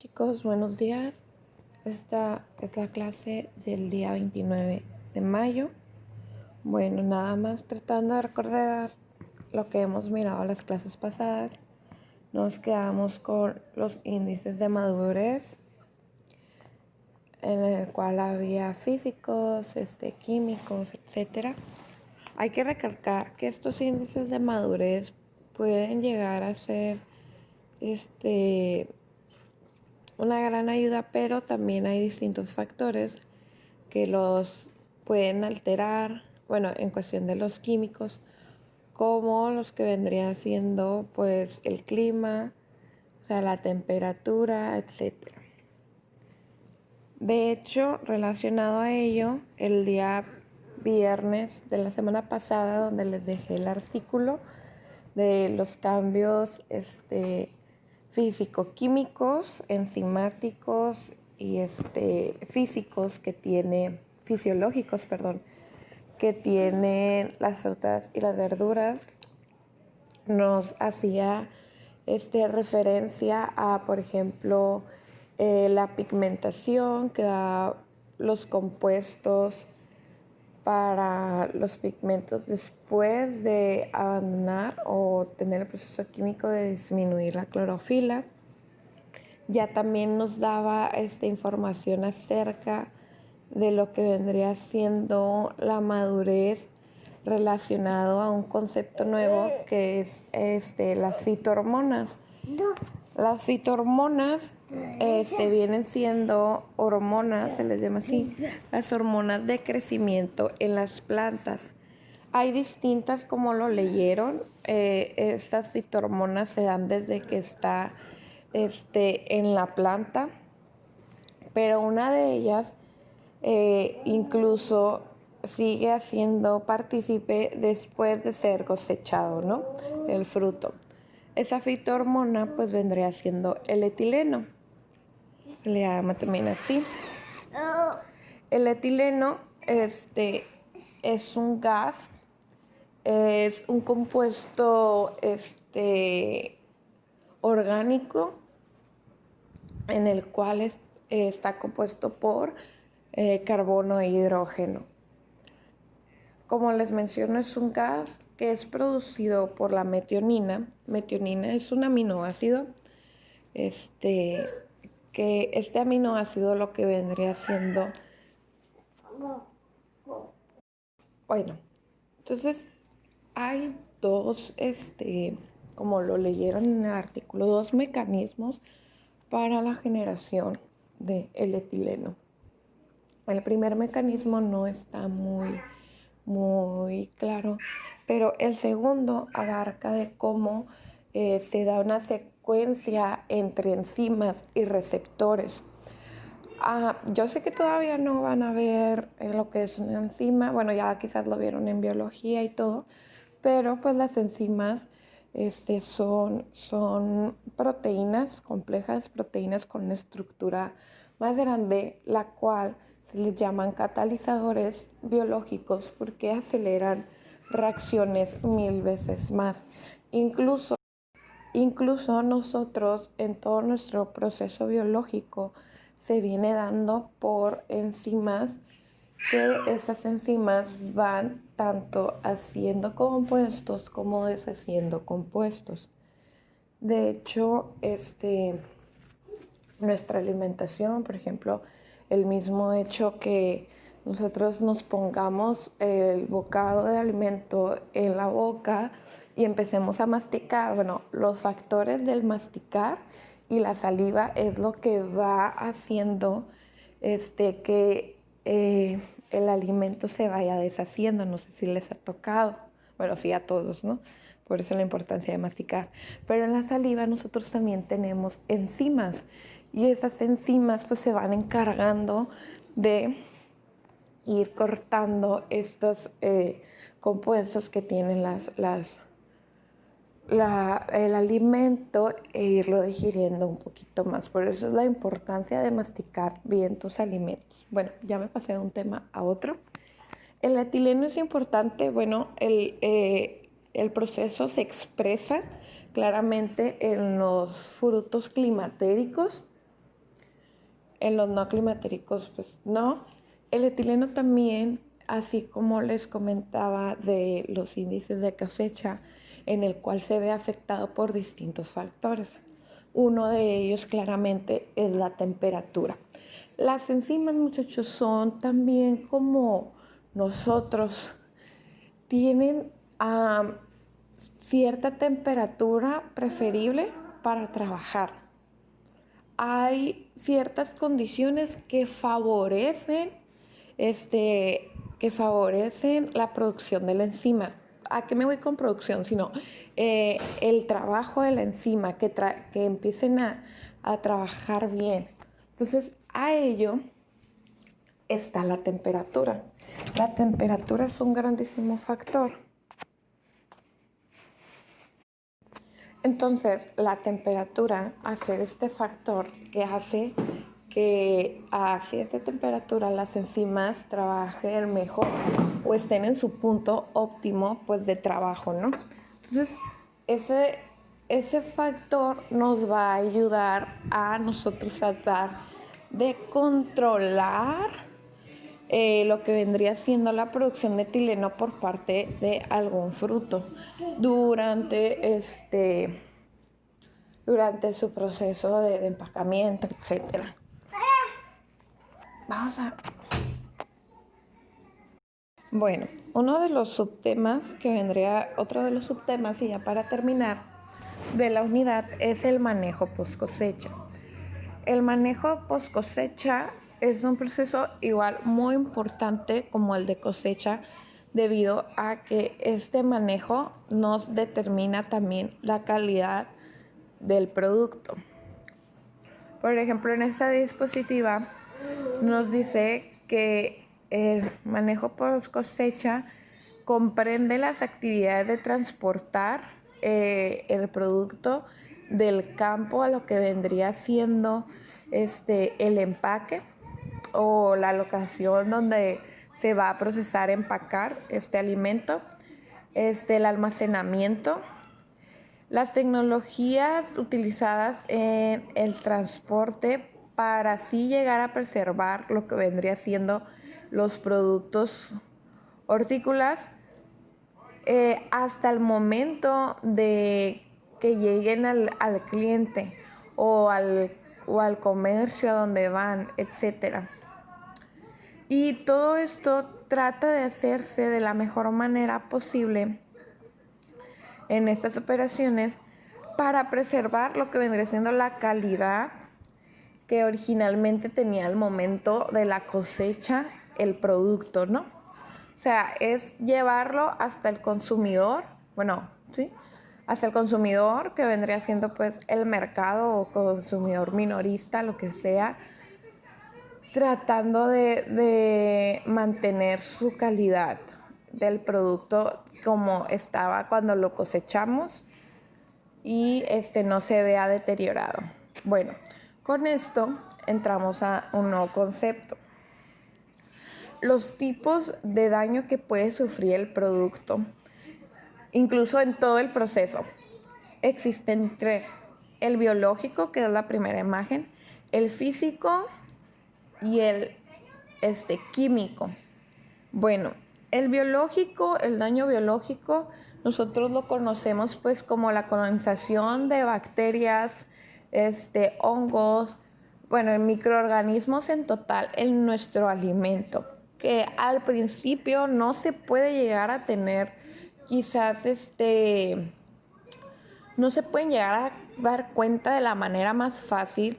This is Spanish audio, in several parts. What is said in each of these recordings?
Chicos, buenos días. Esta es la clase del día 29 de mayo. Bueno, nada más tratando de recordar lo que hemos mirado en las clases pasadas. Nos quedamos con los índices de madurez, en el cual había físicos, químicos, etc. Hay que recalcar que estos índices de madurez pueden llegar a ser una gran ayuda, pero también hay distintos factores que los pueden alterar, bueno, en cuestión de los químicos, como los que vendrían siendo pues el clima, o sea, la temperatura, etc. De hecho, relacionado a ello, el día viernes de la semana pasada, donde les dejé el artículo de los cambios físico-químicos, enzimáticos y fisiológicos, que tienen las frutas y las verduras, nos hacía referencia a, por ejemplo, la pigmentación que da los compuestos para los pigmentos después de abandonar o tener el proceso químico de disminuir la clorofila. Ya también nos daba información acerca de lo que vendría siendo la madurez relacionado a un concepto nuevo que es las fitohormonas. Las fitohormonas vienen siendo hormonas, se les llama así, las hormonas de crecimiento en las plantas. Hay distintas, como lo leyeron, estas fitohormonas se dan desde que está en la planta, pero una de ellas incluso sigue haciendo partícipe después de ser cosechado, ¿no? El fruto. Esa fitohormona pues vendría siendo el etileno. Le llama también así. El etileno es un gas, es un compuesto orgánico en el cual está compuesto por carbono e hidrógeno. Como les menciono, es un gas que es producido por la metionina. Metionina es un aminoácido, que este aminoácido lo que vendría siendo, bueno, entonces hay dos, como lo leyeron en el artículo, dos mecanismos para la generación del etileno. El primer mecanismo no está muy claro, pero el segundo abarca de cómo se da una secuencia entre enzimas y receptores. Yo sé que todavía no van a ver lo que es una enzima, bueno, ya quizás lo vieron en biología y todo, pero pues las enzimas son proteínas complejas, proteínas con una estructura más grande, la cual se les llaman catalizadores biológicos porque aceleran reacciones 1000 veces más. Incluso nosotros en todo nuestro proceso biológico se viene dando por enzimas, que esas enzimas van tanto haciendo compuestos como deshaciendo compuestos. De hecho, nuestra alimentación, por ejemplo, el mismo hecho que nosotros nos pongamos el bocado de alimento en la boca y empecemos a masticar, bueno, los factores del masticar y la saliva es lo que va haciendo que el alimento se vaya deshaciendo. No sé si les ha tocado, bueno, sí, a todos, ¿no? Por eso la importancia de masticar. Pero en la saliva nosotros también tenemos enzimas y esas enzimas pues se van encargando de ir cortando estos compuestos que tienen el alimento e irlo digiriendo un poquito más. Por eso es la importancia de masticar bien tus alimentos. Bueno, ya me pasé de un tema a otro. El etileno es importante, bueno, el proceso se expresa claramente en los frutos climatéricos, en los no climatéricos, pues no. El etileno también, así como les comentaba de los índices de cosecha, en el cual se ve afectado por distintos factores. Uno de ellos claramente es la temperatura. Las enzimas, muchachos, son también como nosotros, tienen cierta temperatura preferible para trabajar. Hay ciertas condiciones que favorecen la producción de la enzima. ¿A qué me voy con producción? Sino el trabajo de la enzima, que empiecen a trabajar bien. Entonces, a ello está la temperatura. La temperatura es un grandísimo factor. Entonces, la temperatura, hacer este factor que hace que a cierta temperatura las enzimas trabajen mejor o estén en su punto óptimo, pues, de trabajo, ¿no? Entonces, ese factor nos va a ayudar a nosotros tratar de controlar lo que vendría siendo la producción de etileno por parte de algún fruto durante su proceso de empacamiento, etcétera. Bueno, otro de los subtemas y ya para terminar, de la unidad es el manejo post cosecha. El manejo post cosecha es un proceso igual muy importante como el de cosecha, debido a que este manejo nos determina también la calidad del producto. Por ejemplo, en esta diapositiva nos dice que el manejo post cosecha comprende las actividades de transportar el producto del campo a lo que vendría siendo el empaque o la locación donde se va a procesar, empacar este alimento, el almacenamiento, las tecnologías utilizadas en el transporte para así llegar a preservar lo que vendría siendo los productos hortícolas hasta el momento de que lleguen al cliente o al comercio a donde van, etcétera. Y todo esto trata de hacerse de la mejor manera posible en estas operaciones para preservar lo que vendría siendo la calidad que originalmente tenía al momento de la cosecha el producto, ¿no? O sea, es llevarlo hasta el consumidor, hasta el consumidor, que vendría siendo pues el mercado o consumidor minorista, lo que sea, tratando de mantener su calidad del producto como estaba cuando lo cosechamos y no se vea deteriorado. Bueno, con esto entramos a un nuevo concepto. Los tipos de daño que puede sufrir el producto, incluso en todo el proceso, existen 3. El biológico, que es la primera imagen, el físico y el químico. Bueno, el daño biológico, nosotros lo conocemos pues como la colonización de bacterias, hongos, microorganismos en total en nuestro alimento, que al principio no se puede llegar a tener, quizás no se pueden llegar a dar cuenta de la manera más fácil,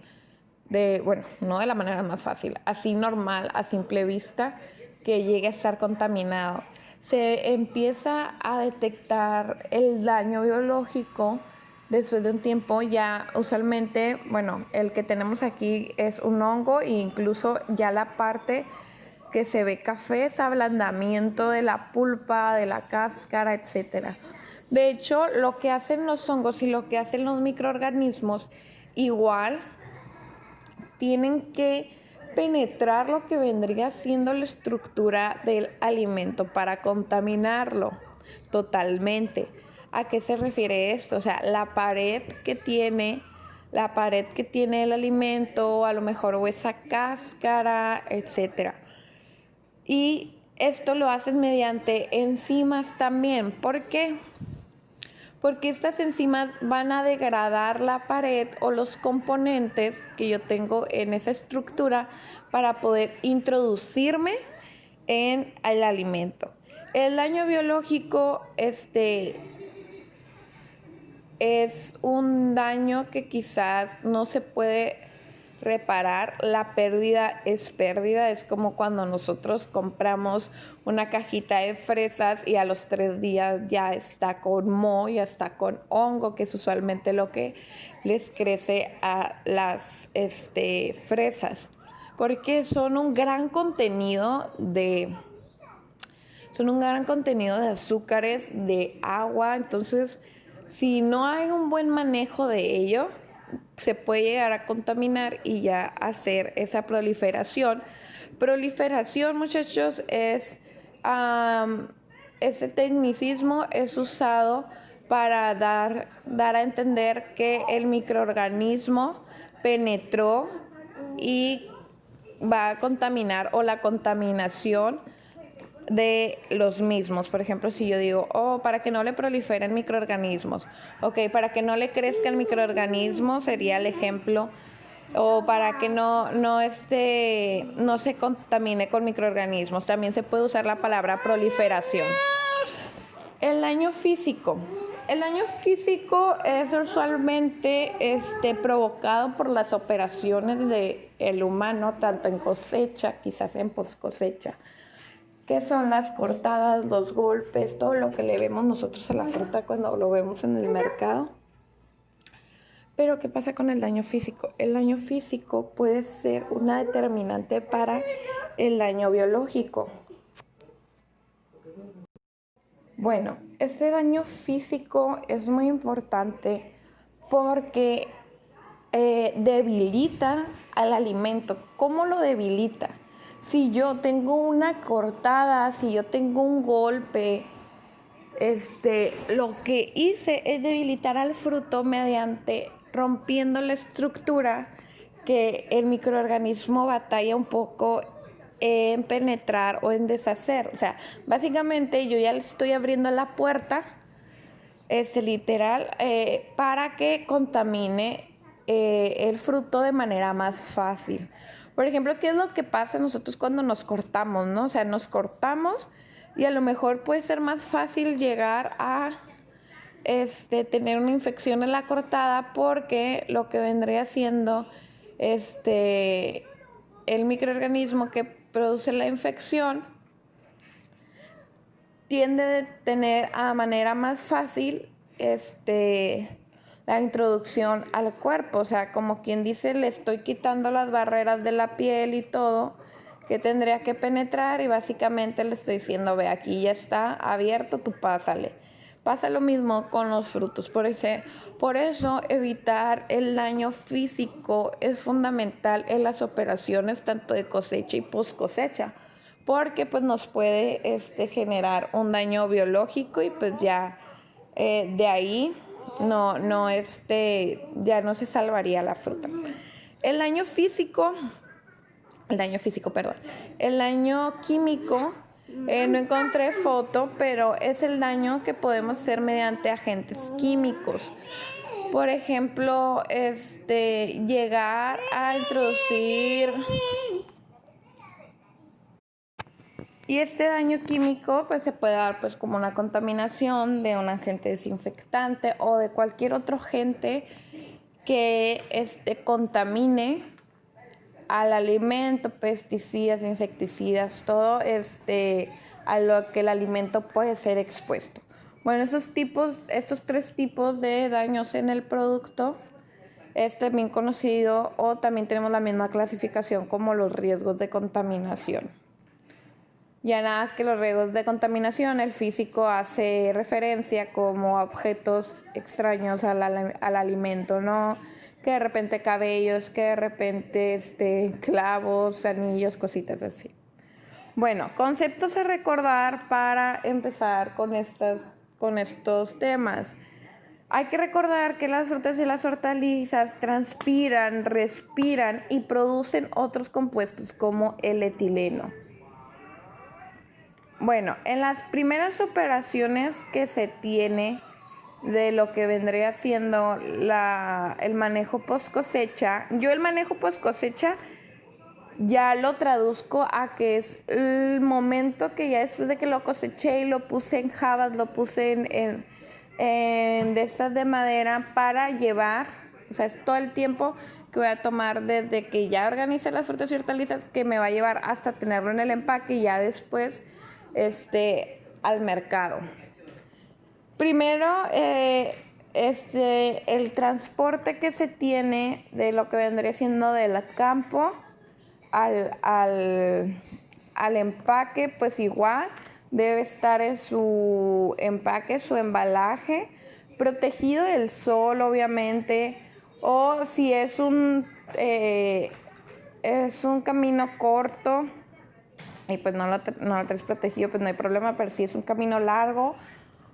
no de la manera más fácil, así normal, a simple vista, que llegue a estar contaminado. Se empieza a detectar el daño biológico después de un tiempo. Ya usualmente, el que tenemos aquí es un hongo e incluso ya la parte que se ve café es ablandamiento de la pulpa, de la cáscara, etcétera. De hecho, lo que hacen los hongos y lo que hacen los microorganismos igual tienen que penetrar lo que vendría siendo la estructura del alimento para contaminarlo totalmente. ¿A qué se refiere esto? O sea, la pared que tiene la pared que tiene el alimento, a lo mejor o esa cáscara, etcétera. Y esto lo hacen mediante enzimas también. ¿Por qué? Porque estas enzimas van a degradar la pared o los componentes que yo tengo en esa estructura para poder introducirme en el alimento. El daño biológico es un daño que quizás no se puede reparar. La pérdida, es como cuando nosotros compramos una cajita de fresas y a los 3 días ya está con moho, ya está con hongo, que es usualmente lo que les crece a las fresas, porque son un gran contenido de azúcares, de agua. Entonces, si no hay un buen manejo de ello, se puede llegar a contaminar y ya hacer esa proliferación. Proliferación, muchachos, es ese tecnicismo es usado para dar a entender que el microorganismo penetró y va a contaminar, o la contaminación de los mismos. Por ejemplo, si yo digo, para que no le proliferen microorganismos, para que no le crezca el microorganismo sería el ejemplo, o para que no se contamine con microorganismos. También se puede usar la palabra proliferación. El daño físico. El daño físico es usualmente provocado por las operaciones del humano, tanto en cosecha, quizás en post cosecha, que son las cortadas, los golpes, todo lo que le vemos nosotros a la fruta cuando lo vemos en el mercado. Pero ¿qué pasa con el daño físico? El daño físico puede ser una determinante para el daño biológico. Bueno, este daño físico es muy importante porque debilita al alimento. ¿Cómo lo debilita? Si yo tengo una cortada, si yo tengo un golpe, lo que hice es debilitar al fruto mediante rompiendo la estructura que el microorganismo batalla un poco en penetrar o en deshacer. O sea, básicamente yo ya le estoy abriendo la puerta, literal, para que contamine el fruto de manera más fácil. Por ejemplo, ¿qué es lo que pasa nosotros cuando nos cortamos, no? O sea, nos cortamos y a lo mejor puede ser más fácil llegar a tener una infección en la cortada, porque lo que vendría siendo el microorganismo que produce la infección tiende a tener a manera más fácil la introducción al cuerpo. O sea, como quien dice, le estoy quitando las barreras de la piel y todo que tendría que penetrar, y básicamente le estoy diciendo, ve, aquí ya está abierto, tú pásale. Pasa lo mismo con los frutos. Por eso evitar el daño físico es fundamental en las operaciones tanto de cosecha y post cosecha, porque pues nos puede generar un daño biológico y pues ya de ahí ya no se salvaría la fruta. El daño químico, no encontré foto, pero es el daño que podemos hacer mediante agentes químicos. Por ejemplo, llegar a introducir. Y este daño químico pues se puede dar pues como una contaminación de un agente desinfectante o de cualquier otro agente que contamine al alimento, pesticidas, insecticidas, todo a lo que el alimento puede ser expuesto. Bueno, estos 3 tipos de daños en el producto es también conocido, o también tenemos la misma clasificación como los riesgos de contaminación. Ya nada más que los riesgos de contaminación, el físico hace referencia como a objetos extraños al alimento, ¿no? Que de repente cabellos, que de repente clavos, anillos, cositas así. Bueno, conceptos a recordar para empezar con estos temas. Hay que recordar que las frutas y las hortalizas transpiran, respiran y producen otros compuestos como el etileno. Bueno, en las primeras operaciones que se tiene de lo que vendría siendo el manejo post cosecha, yo el manejo post cosecha ya lo traduzco a que es el momento que ya después de que lo coseché y lo puse en jabas, lo puse en de estas de madera para llevar, o sea, es todo el tiempo que voy a tomar desde que ya organice las frutas y hortalizas, que me va a llevar hasta tenerlo en el empaque y ya después al mercado. Primero, el transporte que se tiene de lo que vendría siendo del campo al empaque, pues igual debe estar en su empaque, su embalaje, protegido del sol, obviamente, o si es un camino corto y pues no lo traes protegido, pues no hay problema, pero si es un camino largo,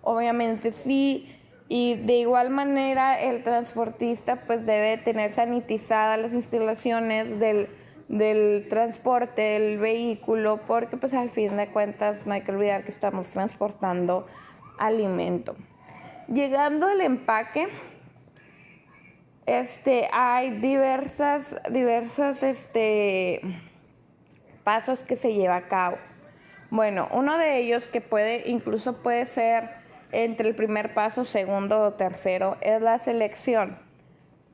obviamente sí. Y de igual manera el transportista pues debe tener sanitizadas las instalaciones del transporte del vehículo, porque pues al fin de cuentas no hay que olvidar que estamos transportando alimento. Llegando al empaque, hay diversas pasos que se lleva a cabo. Bueno, uno de ellos que incluso puede ser entre el primer paso, segundo o tercero, es la selección.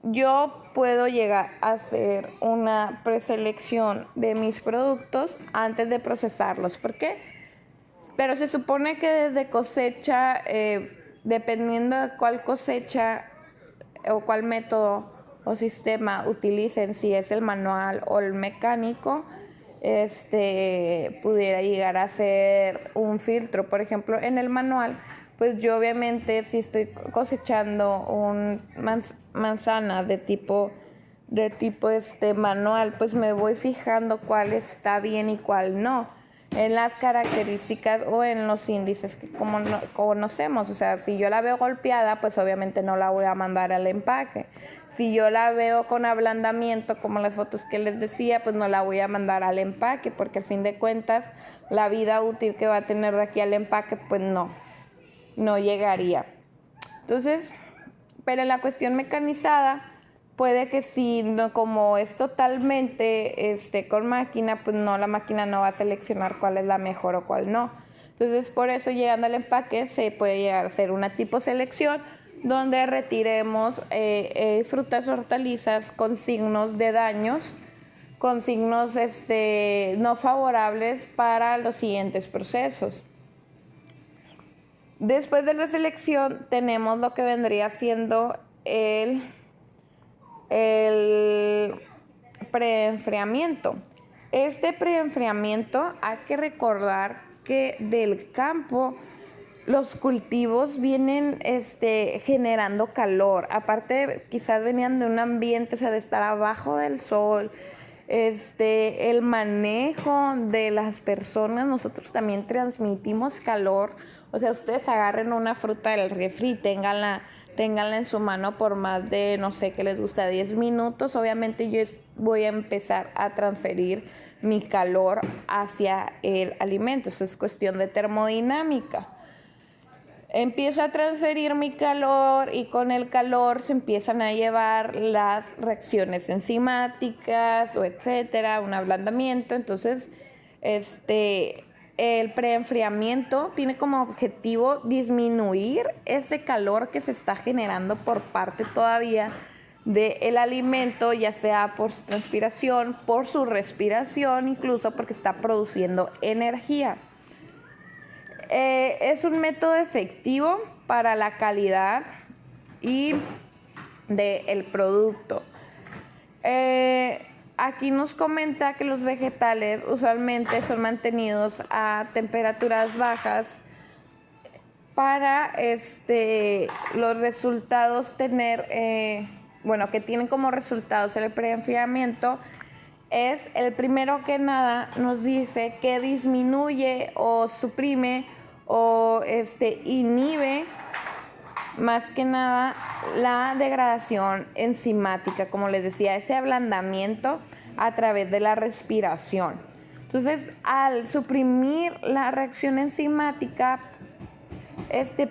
Yo puedo llegar a hacer una preselección de mis productos antes de procesarlos. ¿Por qué? Pero se supone que desde cosecha, dependiendo de cuál cosecha o cuál método o sistema utilicen, si es el manual o el mecánico, pudiera llegar a ser un filtro. Por ejemplo, en el manual, pues yo obviamente si estoy cosechando un manzana de tipo manual, pues me voy fijando cuál está bien y cuál no, en las características o en los índices que como conocemos. O sea, si yo la veo golpeada, pues obviamente no la voy a mandar al empaque. Si yo la veo con ablandamiento, como las fotos que les decía, pues no la voy a mandar al empaque, porque al fin de cuentas la vida útil que va a tener de aquí al empaque, pues no llegaría. Entonces, pero en la cuestión mecanizada, puede que si no, como es totalmente con máquina, pues no, la máquina no va a seleccionar cuál es la mejor o cuál no. Entonces, por eso llegando al empaque se puede llegar a hacer una tipo selección donde retiremos frutas, hortalizas con signos de daños, con signos no favorables para los siguientes procesos. Después de la selección tenemos lo que vendría siendo el preenfriamiento. Este preenfriamiento hay que recordar que del campo los cultivos vienen generando calor. Aparte, quizás venían de un ambiente, o sea, de estar abajo del sol. El manejo de las personas, nosotros también transmitimos calor. O sea, ustedes agarren una fruta del refri, ténganla en su mano por más de, no sé, qué les gusta, 10 minutos. Obviamente yo voy a empezar a transferir mi calor hacia el alimento. Eso es cuestión de termodinámica. Empiezo a transferir mi calor y con el calor se empiezan a llevar las reacciones enzimáticas o etcétera, un ablandamiento. Entonces, el preenfriamiento tiene como objetivo disminuir ese calor que se está generando por parte todavía del alimento, ya sea por su transpiración, por su respiración, incluso porque está produciendo energía. Es un método efectivo para la calidad y del producto. Aquí nos comenta que los vegetales usualmente son mantenidos a temperaturas bajas para los resultados tener, que tienen como resultados el preenfriamiento. Es el primero que nada nos dice que disminuye o suprime o inhibe más que nada la degradación enzimática, como les decía, ese ablandamiento a través de la respiración. Entonces, al suprimir la reacción enzimática,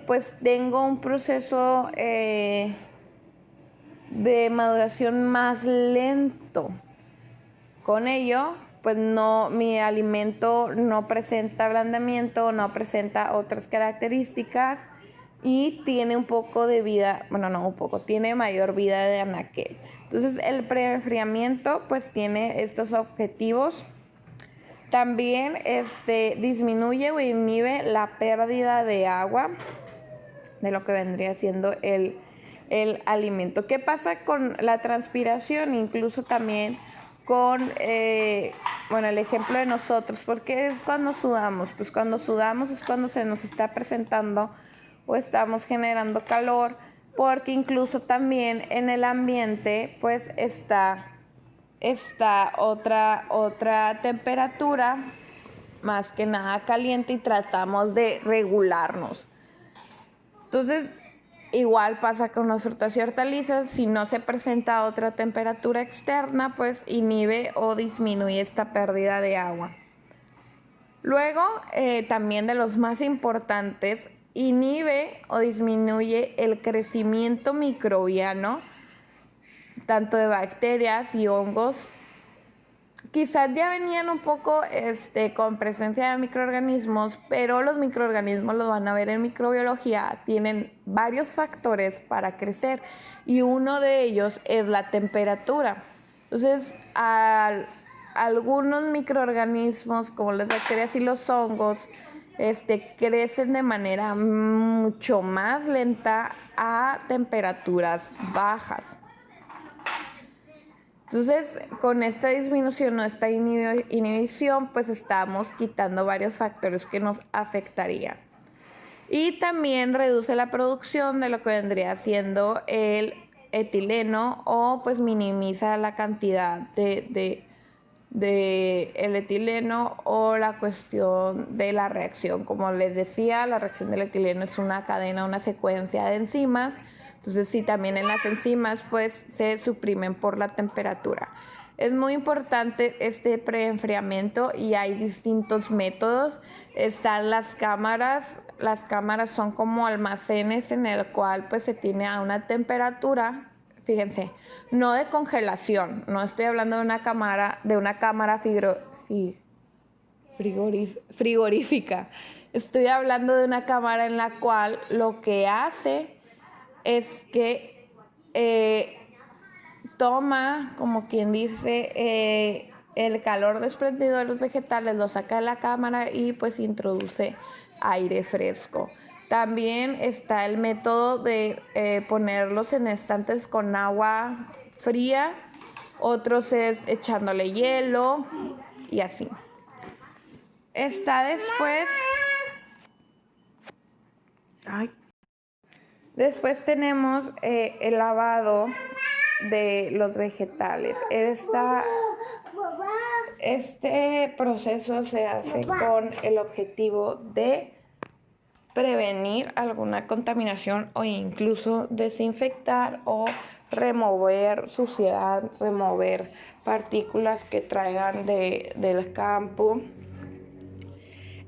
pues tengo un proceso de maduración más lento. Con ello, pues mi alimento no presenta ablandamiento, no presenta otras características y tiene un poco de vida, bueno, no un poco, tiene mayor vida de anaquel. Entonces, el preenfriamiento pues tiene estos objetivos. También disminuye o inhibe la pérdida de agua de lo que vendría siendo el alimento. ¿Qué pasa con la transpiración? Incluso también con, el ejemplo de nosotros. ¿Por qué es cuando sudamos? Pues cuando sudamos es cuando se nos está presentando o estamos generando calor, porque incluso también en el ambiente pues está otra temperatura, más que nada caliente, y tratamos de regularnos. Entonces, igual pasa con las frutas y hortalizas. Si no se presenta otra temperatura externa, pues inhibe o disminuye esta pérdida de agua. Luego, también de los más importantes, inhibe o disminuye el crecimiento microbiano, tanto de bacterias y hongos. Quizás ya venían un poco con presencia de microorganismos, pero los microorganismos, los van a ver en microbiología, tienen varios factores para crecer y uno de ellos es la temperatura. Entonces, algunos microorganismos como las bacterias y los hongos crecen de manera mucho más lenta a temperaturas bajas. Entonces, con esta disminución o esta inhibición, pues estamos quitando varios factores que nos afectarían. Y también reduce la producción de lo que vendría siendo el etileno, o pues minimiza la cantidad de el etileno, o la cuestión de la reacción. Como les decía, la reacción del etileno es una cadena, una secuencia de enzimas. Entonces, sí, también en las enzimas pues se suprimen por la temperatura. Es muy importante este preenfriamiento y hay distintos métodos. Están las cámaras. Las cámaras son como almacenes en el cual pues se tiene a una temperatura, fíjense, no de congelación. No estoy hablando de una cámara frigorífica. Estoy hablando de una cámara en la cual lo que hace es que toma, como quien dice, el calor desprendido de los vegetales, lo saca de la cámara y pues introduce aire fresco. También está el método de ponerlos en estantes con agua fría, otros es echándole hielo y así. Está después... Después tenemos el lavado de los vegetales. Este proceso se hace con el objetivo de prevenir alguna contaminación o incluso desinfectar o remover suciedad, remover partículas que traigan del campo,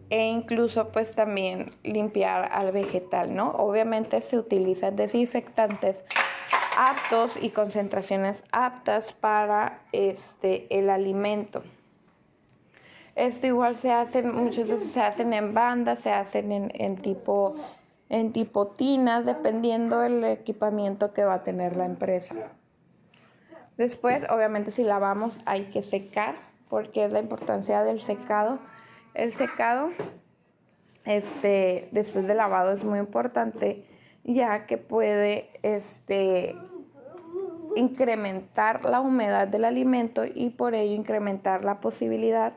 e incluso pues también limpiar al vegetal, ¿no? Obviamente se utilizan desinfectantes aptos y concentraciones aptas para el alimento. Esto igual muchas veces se hacen en bandas, se hacen en tipo tinas, dependiendo del equipamiento que va a tener la empresa. Después, obviamente, si lavamos hay que secar, porque es la importancia del secado. El secado, después del lavado, es muy importante, ya que puede incrementar la humedad del alimento y por ello incrementar la posibilidad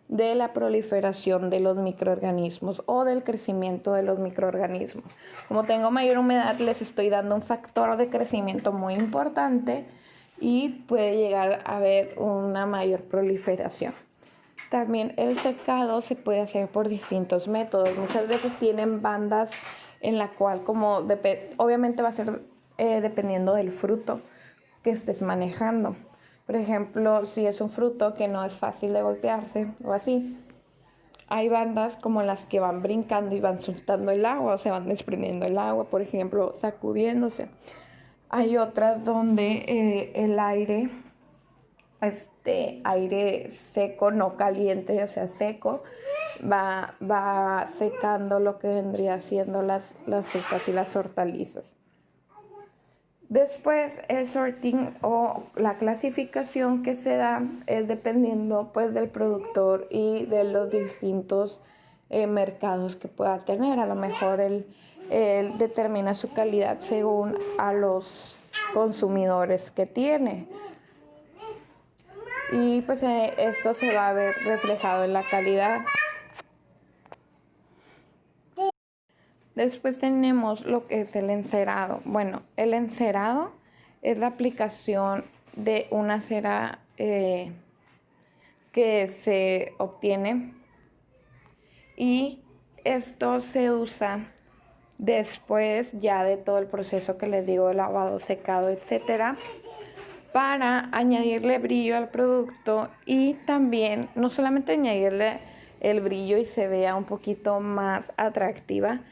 de la proliferación de los microorganismos o del crecimiento de los microorganismos. Como tengo mayor humedad, les estoy dando un factor de crecimiento muy importante y puede llegar a haber una mayor proliferación. También el secado se puede hacer por distintos métodos. Muchas veces tienen bandas en la cual obviamente va a ser dependiendo del fruto que estés manejando. Por ejemplo, si es un fruto que no es fácil de golpearse o así, hay bandas como las que van brincando y van soltando el agua o se van desprendiendo el agua, por ejemplo, sacudiéndose. Hay otras donde el aire seco, no caliente, o sea, seco, va secando lo que vendría siendo las frutas y las hortalizas. Después el sorting o la clasificación que se da es dependiendo pues del productor y de los distintos mercados que pueda tener. A lo mejor él determina su calidad según a los consumidores que tiene. Y pues esto se va a ver reflejado en la calidad. Después tenemos lo que es el encerado. Bueno, el encerado es la aplicación de una cera que se obtiene y esto se usa después ya de todo el proceso que les digo, de lavado, secado, etcétera, para añadirle brillo al producto y también no solamente añadirle el brillo y se vea un poquito más atractiva,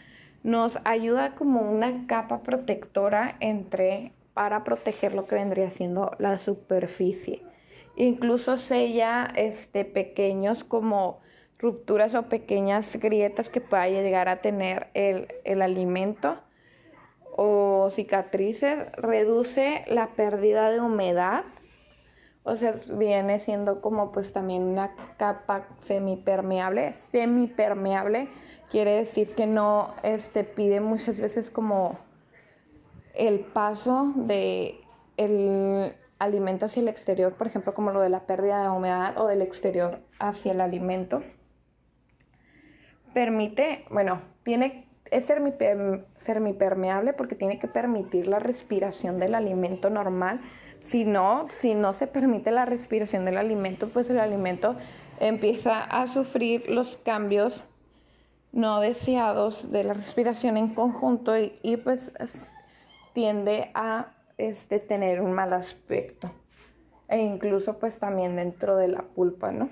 nos ayuda como una capa protectora para proteger lo que vendría siendo la superficie. Incluso sella pequeños como rupturas o pequeñas grietas que pueda llegar a tener el alimento o cicatrices, reduce la pérdida de humedad, o sea, viene siendo como pues también una capa semipermeable. Semipermeable quiere decir que no pide muchas veces como el paso de el alimento hacia el exterior, por ejemplo, como lo de la pérdida de humedad o del exterior hacia el alimento. Es semipermeable porque tiene que permitir la respiración del alimento normal. Si no se permite la respiración del alimento, pues el alimento empieza a sufrir los cambios no deseados de la respiración en conjunto y pues tiende a tener un mal aspecto. E incluso pues también dentro de la pulpa, ¿no?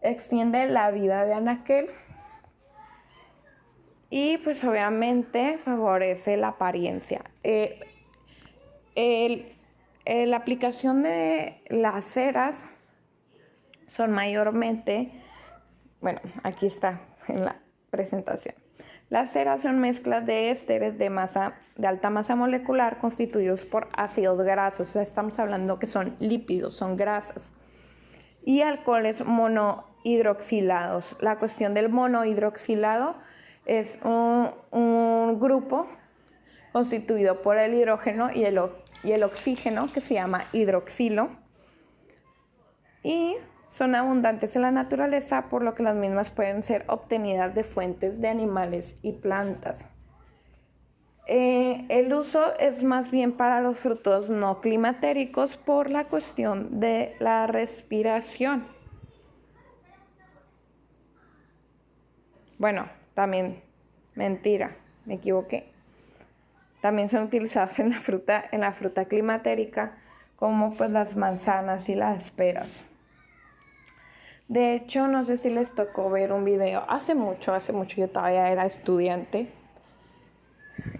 Extiende la vida de anaquel. Y pues obviamente favorece la apariencia. La aplicación de las ceras son mayormente, bueno, aquí está en la presentación. Las ceras son mezclas de ésteres de alta masa molecular constituidos por ácidos grasos. O sea, estamos hablando que son lípidos, son grasas. Y alcoholes monohidroxilados. La cuestión del monohidroxilado es un grupo constituido por el hidrógeno y el oxígeno que se llama hidroxilo y son abundantes en la naturaleza, por lo que las mismas pueden ser obtenidas de fuentes de animales y plantas. El uso es más bien para los frutos no climatéricos por la cuestión de la respiración. Bueno, también, mentira, me equivoqué. También son utilizados en la fruta climatérica, como pues las manzanas y las peras. De hecho, no sé si les tocó ver un video hace mucho, yo todavía era estudiante,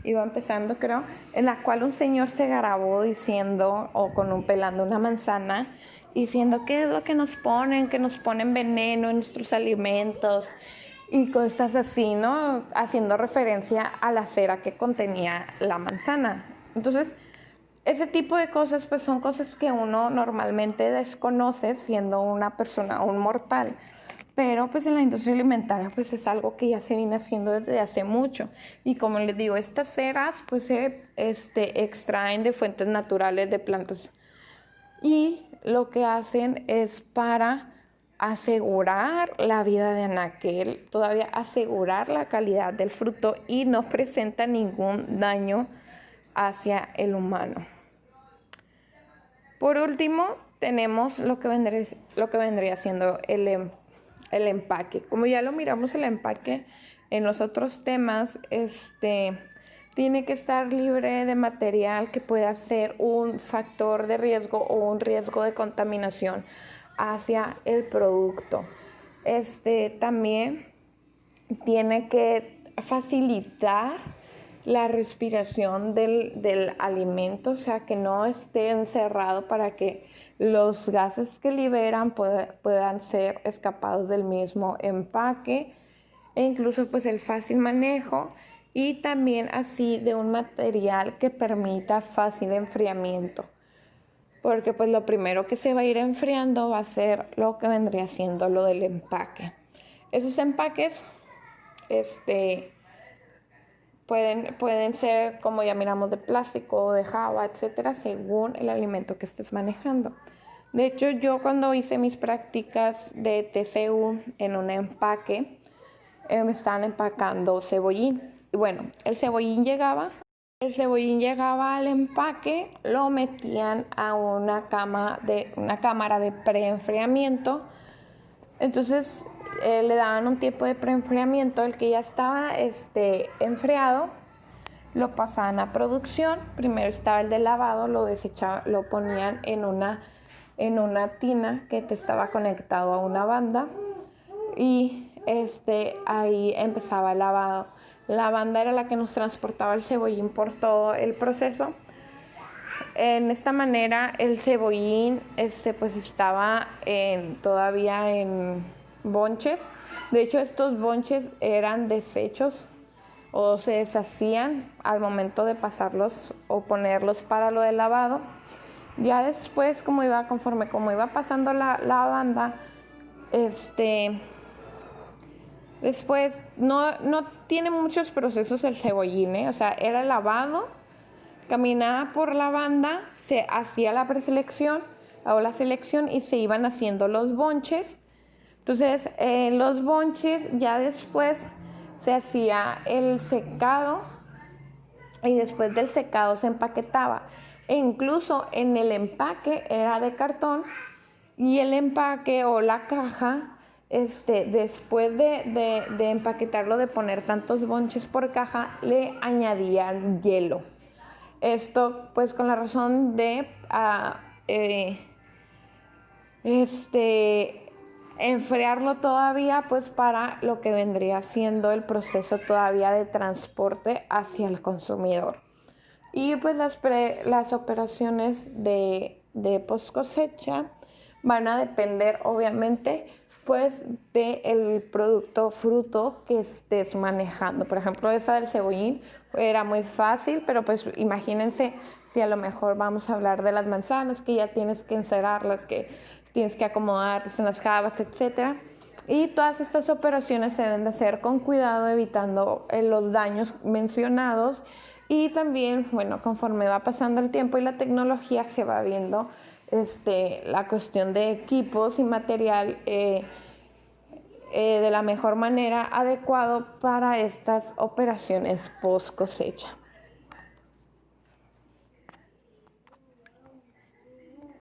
iba empezando creo, en la cual un señor se grabó diciendo, o pelando una manzana, diciendo qué es lo que nos ponen veneno en nuestros alimentos y cosas así, ¿no? Haciendo referencia a la cera que contenía la manzana. Entonces, ese tipo de cosas pues son cosas que uno normalmente desconoce siendo una persona, un mortal. Pero pues en la industria alimentaria pues es algo que ya se viene haciendo desde hace mucho. Y como les digo, estas ceras pues se extraen de fuentes naturales de plantas. Y lo que hacen es para asegurar la vida de anaquel, todavía asegurar la calidad del fruto y no presenta ningún daño hacia el humano. Por último, tenemos lo que vendría siendo el empaque. Como ya lo miramos, el empaque en los otros temas, tiene que estar libre de material que pueda ser un factor de riesgo o un riesgo de contaminación hacia el producto. También tiene que facilitar la respiración del alimento, o sea, que no esté encerrado para que los gases que liberan puedan ser escapados del mismo empaque, e incluso pues el fácil manejo, y también así de un material que permita fácil enfriamiento, porque pues lo primero que se va a ir enfriando va a ser lo que vendría siendo lo del empaque. Esos empaques pueden ser, como ya miramos, de plástico, de java, etcétera, según el alimento que estés manejando. De hecho, yo cuando hice mis prácticas de TCU en un empaque, me estaban empacando cebollín. Y bueno, el cebollín llegaba al empaque, lo metían a una cámara de preenfriamiento. Entonces le daban un tiempo de preenfriamiento. El que ya estaba enfriado lo pasaban a producción. Primero estaba el de lavado, lo desechaban, lo ponían en una tina que estaba conectado a una banda, y ahí empezaba el lavado. La banda era la que nos transportaba el cebollín por todo el proceso. En esta manera el cebollín pues estaba todavía en bonches. De hecho, estos bonches eran desechos o se deshacían al momento de pasarlos o ponerlos para lo del lavado. Ya después, conforme iba pasando la banda, después no tiene muchos procesos el cebollín, o sea, era lavado, caminaba por la banda, se hacía la preselección o la selección y se iban haciendo los bonches. Entonces, en los bonches ya después se hacía el secado, y después del secado se empaquetaba. E incluso en el empaque era de cartón, y el empaque o la caja, después de empaquetarlo, de poner tantos bonches por caja, le añadían hielo. Esto pues con la razón de enfriarlo todavía, pues para lo que vendría siendo el proceso todavía de transporte hacia el consumidor. Y pues las operaciones de post cosecha van a depender obviamente pues del producto fruto que estés manejando. Por ejemplo, esa del cebollín era muy fácil, pero pues imagínense si a lo mejor vamos a hablar de las manzanas, que ya tienes que encerarlas, que tienes que acomodarlas en las jabas, etc. Y todas estas operaciones se deben de hacer con cuidado, evitando los daños mencionados. Y también, bueno, conforme va pasando el tiempo y la tecnología, se va viendo la cuestión de equipos y material de la mejor manera adecuado para estas operaciones post cosecha.